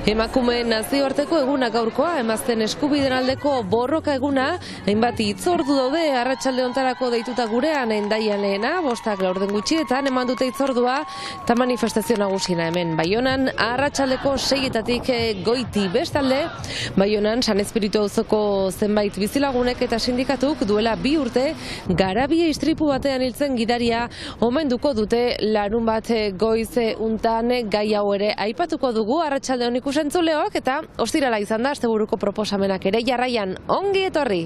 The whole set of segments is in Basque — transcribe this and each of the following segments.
Emakumeen nazioarteko eguna gaurkoa, emazten eskubideen aldeko borroka eguna, hainbat hitzordu daude arratsalde hontarako deituta gurean, Hendaian lehena, 5:08 eman dute hitzordua, eta manifestazio nagusiena hemen Baionan, arratsaldeko 6-etatik goiti. Bestalde, Baionan San Espiritu auzoko zenbait bizilagunek eta sindikatuk duela 2 urte garabia istripu batean hiltzen gidaria omenduko dute larunbat goiz untan. Gai hau ere aipatuko dugu arratsalde honiko entzuleok, eta ostirala izan da asteburuko proposamenak ere. Jarraian, ongi etorri!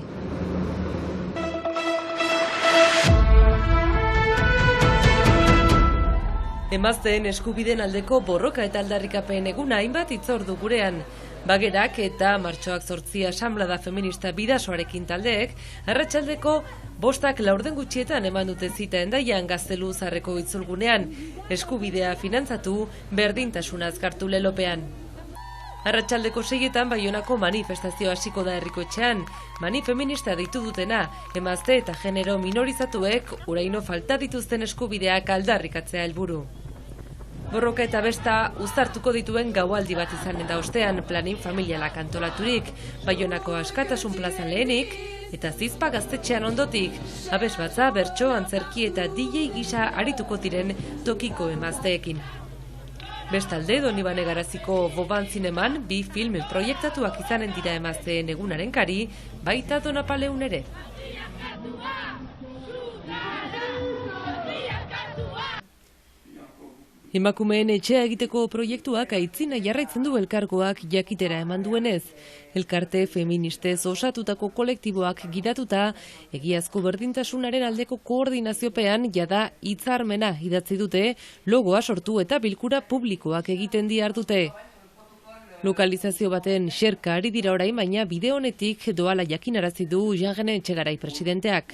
Emazteen eskubideen aldeko borroka eta aldarrikapen eguna hainbat hitzordu gurean. Bagerak eta martxoak 8 asanblada feminista bidasoarekin taldeek, arratsaldeko 5:08 eman dute zita Hendaian Gazteluzarreko itzulgunean, eskubidea finantzatu, berdintasuna azkartu lelopean. Arratsaldeko 6 Baionako manifestazio hasiko da herriko etxean. Mani feminista deitu dutena, emazte eta genero minorizatuek oraino falta dituzten eskubideak aldarrikatzea helburu. Borroka eta besta uztartuko dituen gaualdi bat izan da ostean, planin familialak antolaturik, Baionako Askatasun plazan lehenik, eta Zizpa gaztetxean ondotik, abesbatza, bertso, antzerki eta DJ gisa arituko diren tokiko emazteekin. Bestalde, Donibane Garaziko Boban Zineman 2 film proiektatuak izanen dira emazteen egunaren kari, baita Donapaleun ere. Emakumeen etxea egiteko proiektuak aitzina jarraitzen du elkargoak jakitera eman duenez. Elkarte feministez osatutako kolektiboak gidatuta, egiazko berdintasunaren aldeko koordinaziopean jada hitzarmena idatzi dute, logoa sortu eta bilkura publikoak egiten dihardute. Lokalizazio baten xerka ari dira orain, baina bide honetik doala jakinarazi du Jagene Etxegarai presidenteak.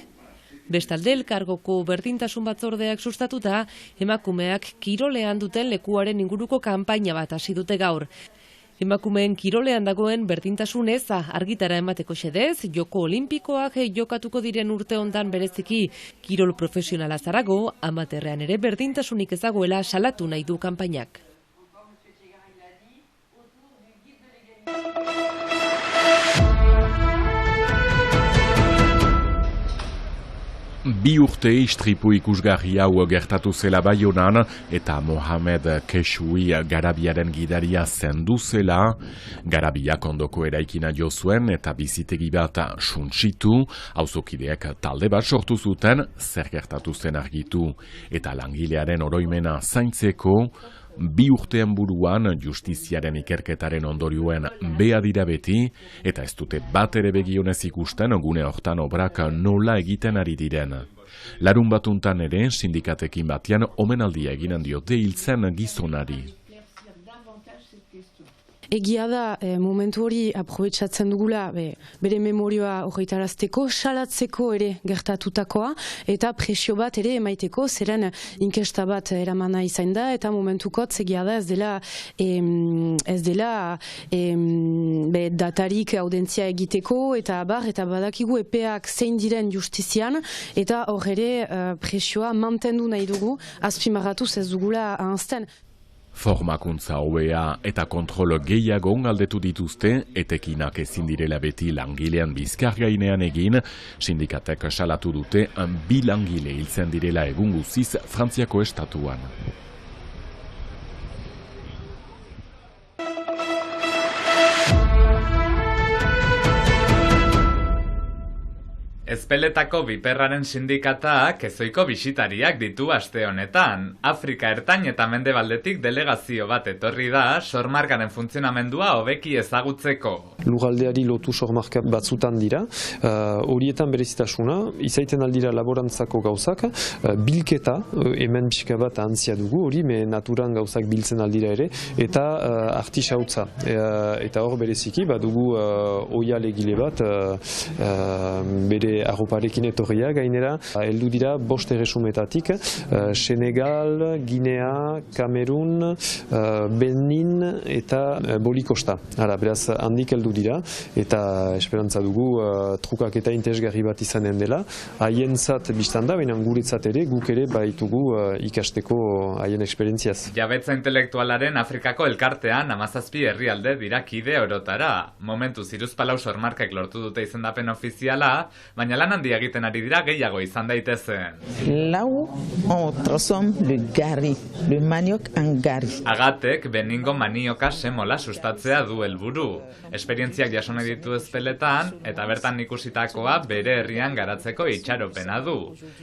Bestalde, elkargoko berdintasun batzordeak sustatuta, emakumeak kirolean duten lekuaren inguruko kanpaina bat hasi dute gaur. Emakumeen kirolean dagoen berdintasun eza argitara emateko xedez, joko olimpikoak jokatuko diren urte hontan bereziki kirol profesionala zarago, amaterrean ere berdintasunik ezagoela salatu nahi du kanpainak. Bi urte istripu ikusgarri hau gertatu zela Baionan eta Mohamed Keshui garabiaren gidaria zendu zela. Garabiak ondoko eraikina jo zuen eta bizitegi bat suntsitu, auzokideak talde bat sortu zuten, zer gertatu zen argitu, eta langilearen oroimena zaintzeko, 2 urtean buruan justiziaren ikerketaren ondorioen bea dira beti, eta ez dute bat ere begionez ikusten gune hortan obrak nola egiten ari diren. Larun batuntan ere, sindikatekin batean omenaldia eginen diote hiltzen gizonari. Egia da, momentu hori aprobetsatzen dugula bere memorioa horretarazteko, salatzeko ere gertatutakoa, eta presio bat ere emaiteko, zeren inkesta bat eramana izan da, eta momentukot egia da ez dela datarik audentzia egiteko, eta badakigu epeak zein diren justizian, eta hor ere presioa mantendu nahi dugu, azpimarratuz ez dugula ahazten. Formakuntza hobea eta kontrol gehiago galdetu dituzte, etekinak ezin direla beti langilean bizkar gainean egin, sindikatek salatu dute 2 langile hiltzen direla egun guziz Frantziako estatuan. Ezpeletako Biperraren sindikatak ezoiko bisitariak ditu aste honetan. Afrika ertain eta mendebaldetik delegazio bat etorri da sormarkaren funtzionamendua hobeki ezagutzeko. Lurraldeari lotu sormarka batzutan dira, horietan berezitasuna, izaiten aldira laborantzako gauzak, bilketa, hemen pixka bat antzia dugu, hori naturan gauzak biltzen aldira ere, eta artisautza. Eta hor bereziki, dugu oia legile bat, bere arroparekin etorria gainera, heldu dira 5 erresumetatik, Senegal, Guinea, Kamerun, Benin eta Bolikosta. Beraz, handik heldu dira, eta esperantza dugu trukak eta interesgarri bat izanen dela. Haientzat biztan da, baina guretzat ere, guk ere baitugu ikasteko haien esperientziaz. Jabetza intelektualaren Afrikako elkartean 17 herrialde dira kide orotara. Momentuz 14 sormarkek lortu dute izendapen ofiziala, baina lan handia egiten ari dira gehiago izan daitezen. Lau, on transforme le gari, le manioc en gari. Agatek Beningo manioka semola sustatzea du helburu. Esperientziak jasone ditu ezpeletan, eta bertan ikusitakoa bere herrian garatzeko itxaropena du.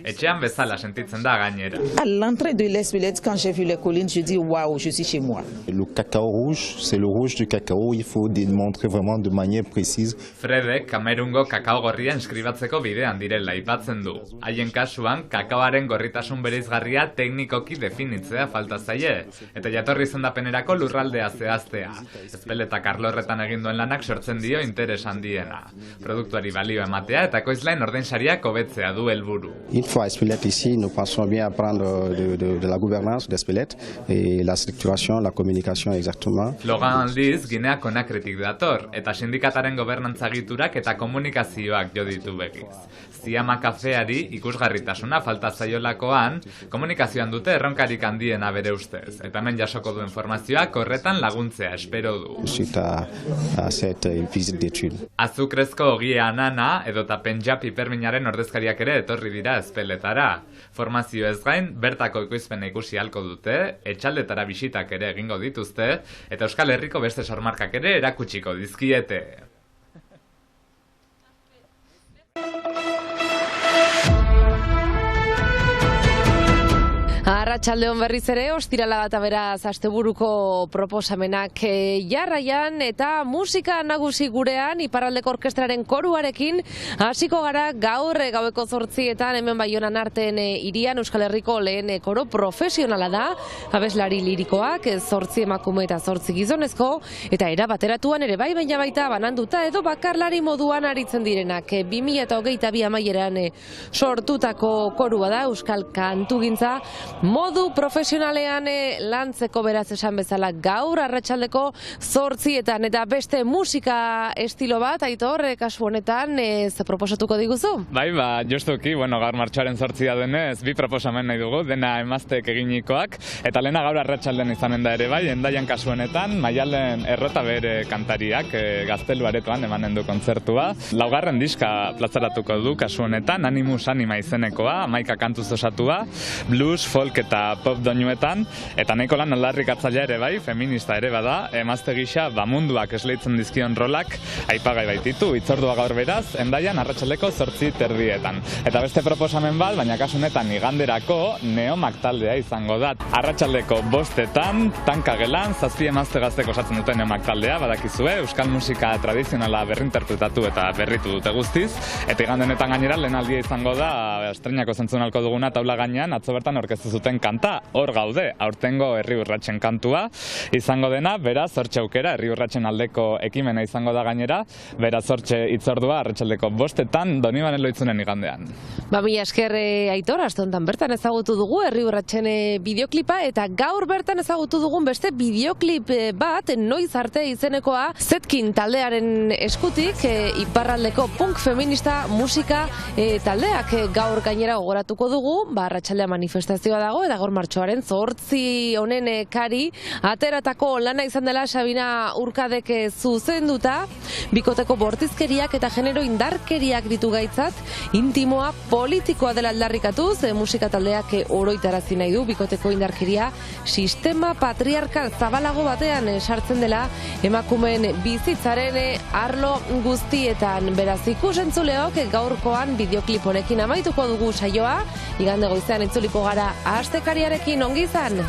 Etxean bezala sentitzen da gainera. À l'entrée de l'Espelette, quand j'ai vu les collines, je dis waouh, je suis chez moi. Le cacao rouge, c'est le rouge du cacao, il faut démontrer vraiment de manière précise. Fredek Kamerungo kakao gorria inskribatzeko bidean direla aipatzen du. Haien kasuan, kakaoaren gorritasun bereizgarria teknikoki definitzea falta zaie, eta jatorri izendapenerako lurraldea zehaztea. Ezpeleta Karlo horretan egin duen lanak sortzen dio interes handiena. Produktuari balio ematea eta ekoizleen ordainsariak hobetzea du helburu. Une fois à Espelette ici, nous pensons bien apprendre de la gouvernance d'Espelette et la structuration, la communication exactement. Logan aldiz, Ginea Konakritik dator, eta sindikataren gobernantzagiturak eta komunikazioak jo ditu begiz. Ziama kafeari ikusgarritasuna falta zaiolakoan, komunikazioan dute erronkarik handiena bere ustez, eta hemen jasoko du informazioak horretan laguntzea espero du. Suite à cette visite d'étude. Azukrezko ogie anana edota pentsa piperminaren ordezkariak ere etorri dira ezpeletara. Formazio ez gain, bertako ekoizpena ikusi halko dute, etxaldetara bisitak ere egingo dituzte, eta Euskal Herriko beste sormarkak ere erakutsiko dizkiete. Arratsaldeon berriz ere, ostirala data beraz asteburuko proposamenak jarraian eta musika nagusi gurean iparraldeko orkestraren koruarekin hasiko gara gaur gaueko 8etan hemen Baionan Arteen hirian Euskal Herriko lehen koro profesionala da, abeslari lirikoak 8 emakume eta 8 gizonezko eta era bateratuan ere baina baita bananduta edo bakarlari moduan aritzen direnak. 2022 amaieran sortutako korua da Euskal Kantugintza modu profesionalean lantzeko beraz esan bezala gaur arratsaldeko 8etan eta beste musika estilo bat Aitor kasu honetan ze proposatuko diguzu? Bai, justuki, gaur martxoaren 8 denez, bi proposamen nahi dugu, dena emazteek eginikoak, eta lehena gaur arratsalden izanen da ere bai, Hendaian kasu honetan, Maialen Errota bere kantariak Gaztelu Aretoan emanen du kontzertua. 4. diska plazaratuko du kasu honetan, Animus Anima izenekoa, 11 kantuz osatua, blues, folk eta pop doinuetan, eta nahiko lan aldarrikatzailea ere bai, feminista ere bada, emazte gisa munduak esleitzen dizkion rolak aipagai baititu, hitzordua gaur beraz, Hendaian arratsaldeko 8:30. Eta beste proposamen bat, baina kasu honetan iganderako Neomak taldea izango da. Arratsaldeko 5etan, tankagelan, 7 emazte gaztek osatzen duten Neomak taldea, badakizue, euskal musika tradizionala berrinterpretatu eta berritu dute guztiz, eta igande honetan gainera lehenaldia izango da, estreinako zentzun alko duguna taula gainean, atzo bertan aurkeztu zuten kanta, hor gaude, aurtengo Herri Urratsen kantua izango dena, beraz hortxe aukera, Herri Urratsen aldeko ekimena izango da gainera, beraz hortxe hitzordua arratsaldeko 5etan Donibane Loitzunen igandean. Mila esker Aitor, aste honetan bertan ezagutu dugu Herri Urratsen bideoklipa eta gaur bertan ezagutu dugun beste bideoklip bat noiz arte izenekoa Zetkin taldearen eskutik iparraldeko punk feminista musika taldeak gaur gainera gogoratuko dugu, arratsaldea manifestazioa dago eta gaur martxoaren 8 honen kari ateratako lana izan dela Sabina Urkadek zuzenduta, bikoteko bortizkeriak eta genero indarkeriak ditu gaitzat, intimoa politikoa dela aldarrikatuz, musika taldeak oroitarazi nahi du bikoteko indarkeria sistema patriarkal zabalago batean sartzen dela emakumeen bizitzaren arlo guztietan. Beraz ikusentzuleok gaurkoan bideoklip honekin amaituko dugu saioa, igande goizean itzuliko gara astekariarekin, ongi izan!